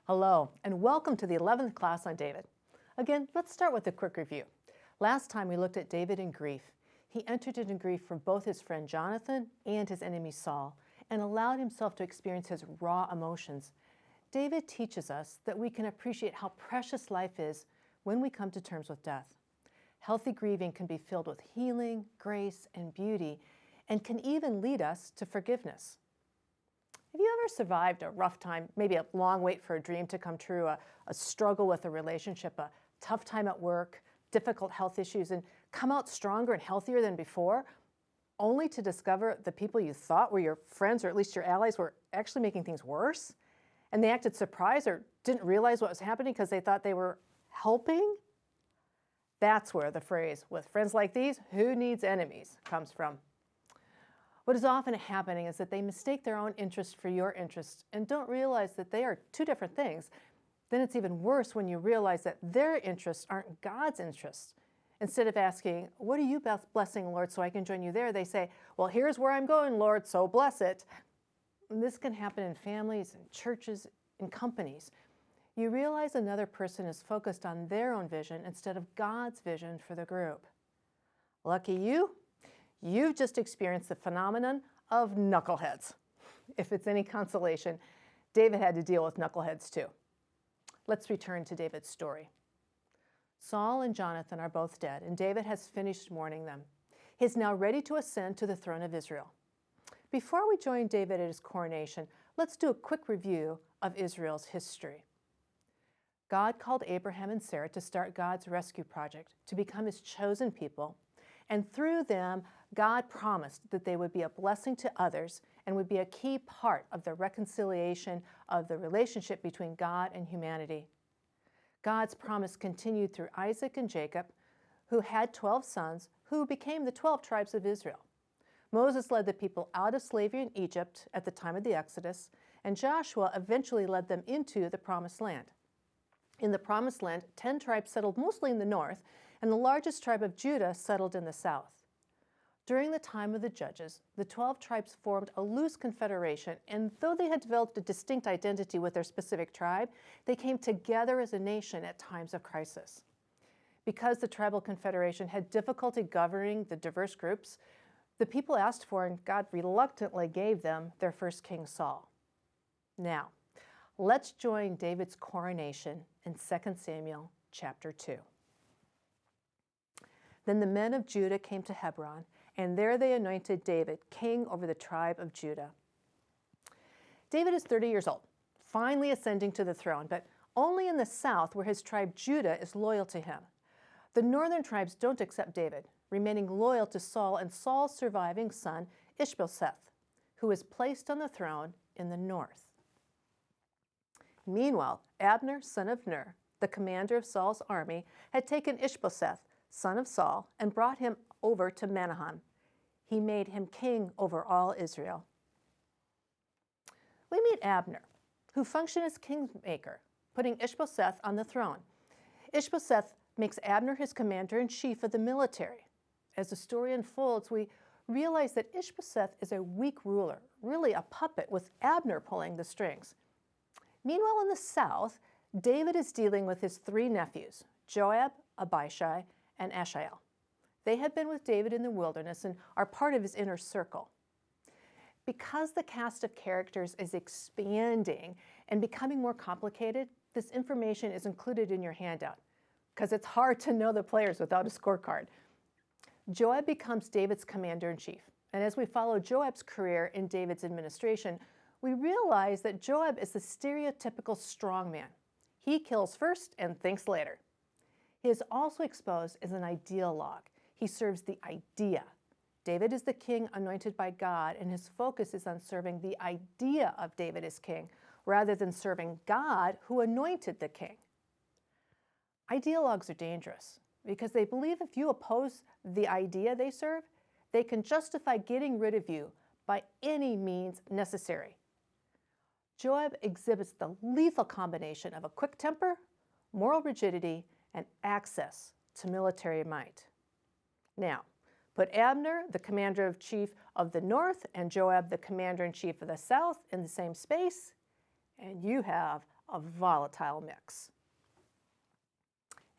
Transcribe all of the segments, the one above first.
Hello, and welcome to the 11th class on David. Again, let's start with a quick review. Last time we looked at David in grief. He entered into grief for both his friend Jonathan and his enemy Saul, and allowed himself to experience his raw emotions. David teaches us that we can appreciate how precious life is when we come to terms with death. Healthy grieving can be filled with healing, grace, and beauty, and can even lead us to forgiveness. Have you ever survived a rough time, maybe a long wait for a dream to come true, a struggle with a relationship, a tough time at work, difficult health issues, and come out stronger and healthier than before, only to discover the people you thought were your friends or at least your allies were actually making things worse? And they acted surprised or didn't realize what was happening because they thought they were helping? That's where the phrase, with friends like these, who needs enemies, comes from. What is often happening is that they mistake their own interest for your interest and don't realize that they are two different things. Then it's even worse when you realize that their interests aren't God's interests. Instead of asking, what are you blessing, Lord, so I can join you there? They say, well, here's where I'm going, Lord, so bless it. And this can happen in families, in churches, in companies. You realize another person is focused on their own vision instead of God's vision for the group. Lucky you. You've just experienced the phenomenon of knuckleheads. If it's any consolation, David had to deal with knuckleheads too. Let's return to David's story. Saul and Jonathan are both dead, and David has finished mourning them. He is now ready to ascend to the throne of Israel. Before we join David at his coronation, let's do a quick review of Israel's history. God called Abraham and Sarah to start God's rescue project, to become his chosen people, and through them, God promised that they would be a blessing to others and would be a key part of the reconciliation of the relationship between God and humanity. God's promise continued through Isaac and Jacob, who had 12 sons, who became the 12 tribes of Israel. Moses led the people out of slavery in Egypt at the time of the Exodus, and Joshua eventually led them into the Promised Land. In the Promised Land, 10 tribes settled mostly in the north, and the largest tribe of Judah settled in the south. During the time of the judges, the 12 tribes formed a loose confederation, and though they had developed a distinct identity with their specific tribe, they came together as a nation at times of crisis. Because the tribal confederation had difficulty governing the diverse groups, the people asked for and God reluctantly gave them their first king, Saul. Now, let's join David's coronation in 2 Samuel chapter 2. Then the men of Judah came to Hebron, and there they anointed David king over the tribe of Judah. David is 30 years old, finally ascending to the throne, but only in the south where his tribe Judah is loyal to him. The northern tribes don't accept David, remaining loyal to Saul and Saul's surviving son Ishbosheth, who is placed on the throne in the north. Meanwhile, Abner, son of Ner, the commander of Saul's army, had taken Ishbosheth, son of Saul, and brought him over to Manahem. He made him king over all Israel. We meet Abner, who functioned as kingmaker, putting Ishbosheth on the throne. Ishbosheth makes Abner his commander-in-chief of the military. As the story unfolds, we realize that Ishbosheth is a weak ruler, really a puppet with Abner pulling the strings. Meanwhile, in the south, David is dealing with his 3 nephews, Joab, Abishai, and Asahel. They had been with David in the wilderness and are part of his inner circle. Because the cast of characters is expanding and becoming more complicated, this information is included in your handout, because it's hard to know the players without a scorecard. Joab becomes David's commander-in-chief, and as we follow Joab's career in David's administration, we realize that Joab is the stereotypical strongman. He kills first and thinks later. He is also exposed as an ideologue. He serves the idea. David is the king anointed by God, and his focus is on serving the idea of David as king, rather than serving God who anointed the king. Ideologues are dangerous because they believe if you oppose the idea they serve, they can justify getting rid of you by any means necessary. Joab exhibits the lethal combination of a quick temper, moral rigidity, and access to military might. Now, put Abner, the commander-in-chief of the north, and Joab, the commander-in-chief of the south, in the same space, and you have a volatile mix.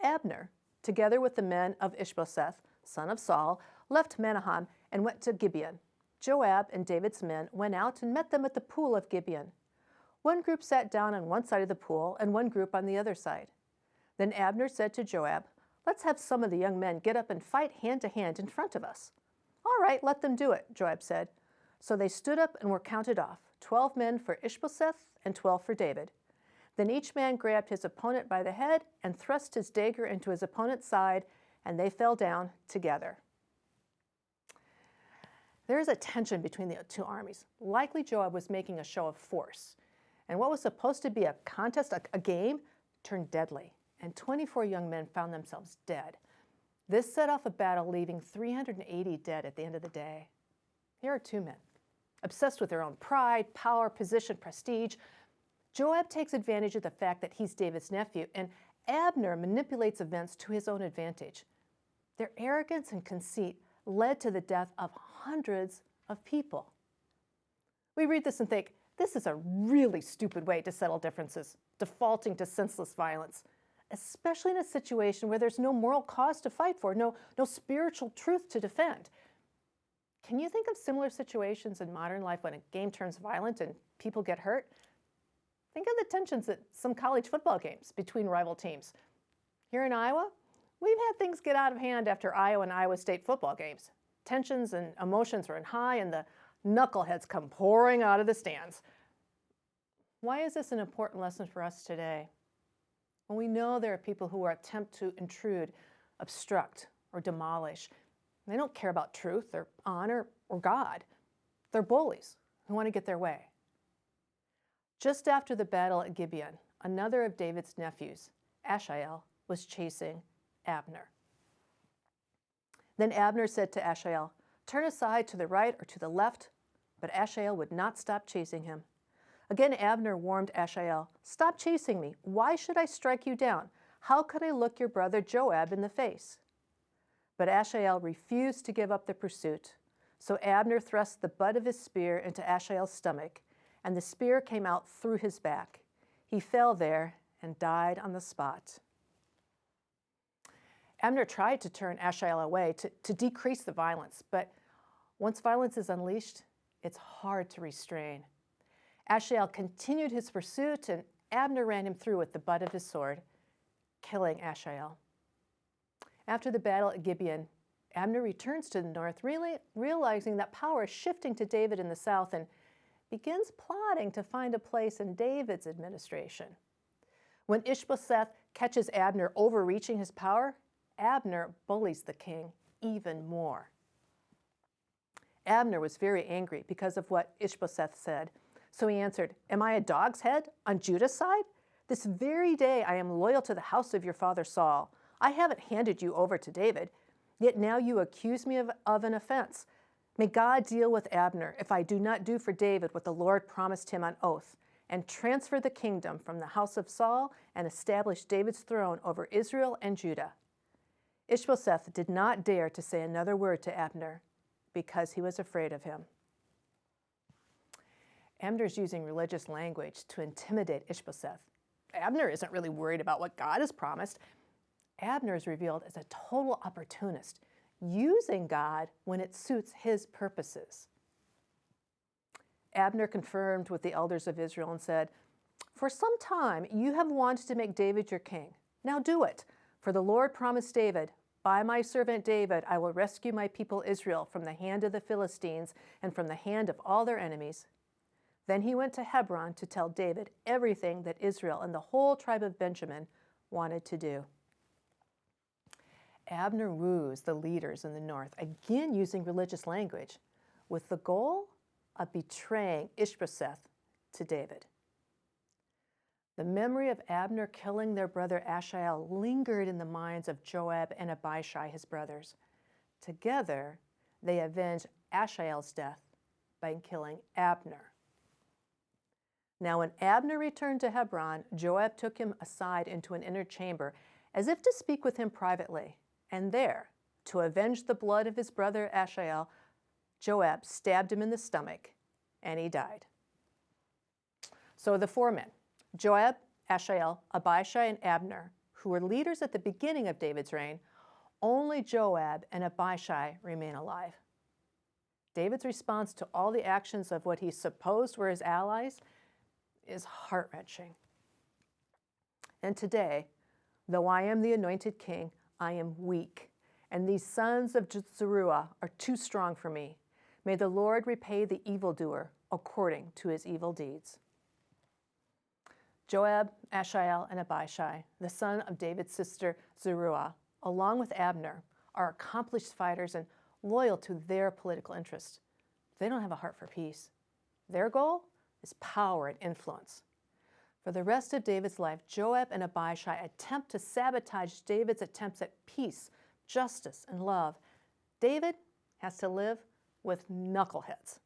Abner, together with the men of Ishbosheth, son of Saul, left Menahem and went to Gibeon. Joab and David's men went out and met them at the pool of Gibeon. One group sat down on one side of the pool and one group on the other side. Then Abner said to Joab, "Let's have some of the young men get up and fight hand to hand in front of us." "All right, let them do it," Joab said. So they stood up and were counted off, 12 men for Ishbosheth and 12 for David. Then each man grabbed his opponent by the head and thrust his dagger into his opponent's side, and they fell down together. There is a tension between the two armies. Likely Joab was making a show of force. And what was supposed to be a contest, a game, turned deadly, and 24 young men found themselves dead. This set off a battle, leaving 380 dead at the end of the day. Here are two men, obsessed with their own pride, power, position, prestige. Joab takes advantage of the fact that he's David's nephew, and Abner manipulates events to his own advantage. Their arrogance and conceit led to the death of hundreds of people. We read this and think, this is a really stupid way to settle differences, defaulting to senseless violence, especially in a situation where there's no moral cause to fight for, no spiritual truth to defend. Can you think of similar situations in modern life when a game turns violent and people get hurt? Think of the tensions at some college football games between rival teams. Here in Iowa, we've had things get out of hand after Iowa and Iowa State football games. Tensions and emotions run high, and the knuckleheads come pouring out of the stands. Why is this an important lesson for us today? Well, we know there are people who attempt to intrude, obstruct, or demolish. They don't care about truth or honor or God. They're bullies who want to get their way. Just after the battle at Gibeon, another of David's nephews, Asahel, was chasing Abner. Then Abner said to Asahel, "Turn aside to the right or to the left," but Asahel would not stop chasing him. Again, Abner warned Asahel, "Stop chasing me. Why should I strike you down? How could I look your brother Joab in the face?" But Asahel refused to give up the pursuit. So Abner thrust the butt of his spear into Asahel's stomach, and the spear came out through his back. He fell there and died on the spot. Abner tried to turn Asahel away to decrease the violence, but once violence is unleashed, it's hard to restrain. Asahel continued his pursuit, and Abner ran him through with the butt of his sword, killing Asahel. After the battle at Gibeon, Abner returns to the north, really realizing that power is shifting to David in the south, and begins plotting to find a place in David's administration. When Ishbosheth catches Abner overreaching his power, Abner bullies the king even more. Abner was very angry because of what Ishbosheth said. So he answered, "Am I a dog's head on Judah's side? This very day I am loyal to the house of your father Saul. I haven't handed you over to David, yet now you accuse me of an offense. May God deal with Abner if I do not do for David what the Lord promised him on oath, and transfer the kingdom from the house of Saul and establish David's throne over Israel and Judah." Ishbosheth did not dare to say another word to Abner because he was afraid of him. Abner's using religious language to intimidate Ishbosheth. Abner isn't really worried about what God has promised. Abner is revealed as a total opportunist, using God when it suits his purposes. Abner confirmed with the elders of Israel and said, "For some time you have wanted to make David your king. Now do it, for the Lord promised David, 'By my servant David I will rescue my people Israel from the hand of the Philistines and from the hand of all their enemies.'" Then he went to Hebron to tell David everything that Israel and the whole tribe of Benjamin wanted to do. Abner woos the leaders in the north, again using religious language, with the goal of betraying Ishbosheth to David. The memory of Abner killing their brother Asahel lingered in the minds of Joab and Abishai, his brothers. Together, they avenged Asahel's death by killing Abner. Now, when Abner returned to Hebron, Joab took him aside into an inner chamber, as if to speak with him privately. And there, to avenge the blood of his brother Asahel, Joab stabbed him in the stomach, and he died. So the four men, Joab, Asahel, Abishai, and Abner, who were leaders at the beginning of David's reign, only Joab and Abishai remain alive. David's response to all the actions of what he supposed were his allies is heart-wrenching. And today, though I am the anointed king, I am weak, and these sons of Zeruiah are too strong for me. May the Lord repay the evildoer according to his evil deeds. Joab, Asahel, and Abishai, the son of David's sister Zeruiah, along with Abner, are accomplished fighters and loyal to their political interests. They don't have a heart for peace. Their goal is power and influence. For the rest of David's life, Joab and Abishai attempt to sabotage David's attempts at peace, justice, and love. David has to live with knuckleheads.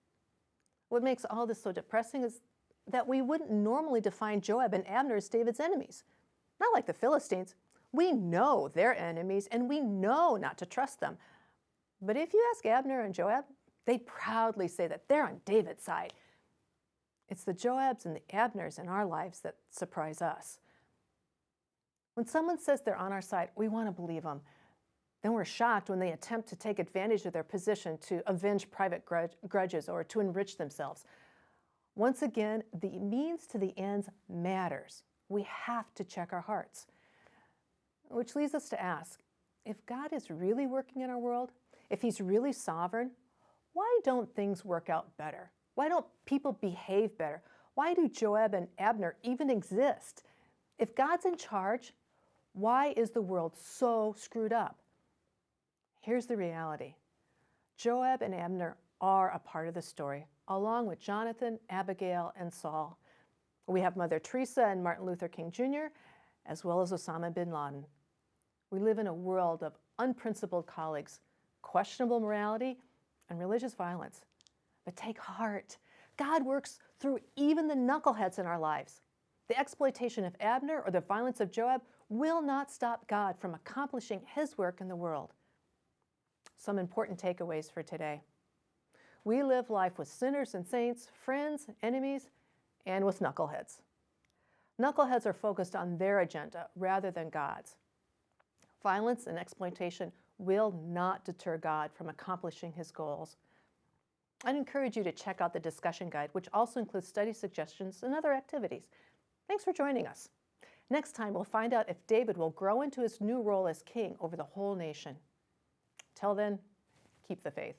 What makes all this so depressing is that we wouldn't normally define Joab and Abner as David's enemies. Not like the Philistines. We know they're enemies, and we know not to trust them. But if you ask Abner and Joab, they proudly say that they're on David's side. It's the Joabs and the Abners in our lives that surprise us. When someone says they're on our side, we want to believe them. Then we're shocked when they attempt to take advantage of their position to avenge private grudges or to enrich themselves. Once again, the means to the ends matters. We have to check our hearts. Which leads us to ask, if God is really working in our world, if he's really sovereign, why don't things work out better? Why don't people behave better? Why do Joab and Abner even exist? If God's in charge, why is the world so screwed up? Here's the reality. Joab and Abner are a part of the story, along with Jonathan, Abigail, and Saul. We have Mother Teresa and Martin Luther King Jr., as well as Osama bin Laden. We live in a world of unprincipled colleagues, questionable morality, and religious violence. But take heart. God works through even the knuckleheads in our lives. The exploitation of Abner or the violence of Joab will not stop God from accomplishing his work in the world. Some important takeaways for today. We live life with sinners and saints, friends, enemies, and with knuckleheads. Knuckleheads are focused on their agenda rather than God's. Violence and exploitation will not deter God from accomplishing his goals. I'd encourage you to check out the discussion guide, which also includes study suggestions and other activities. Thanks for joining us. Next time, we'll find out if David will grow into his new role as king over the whole nation. Till then, keep the faith.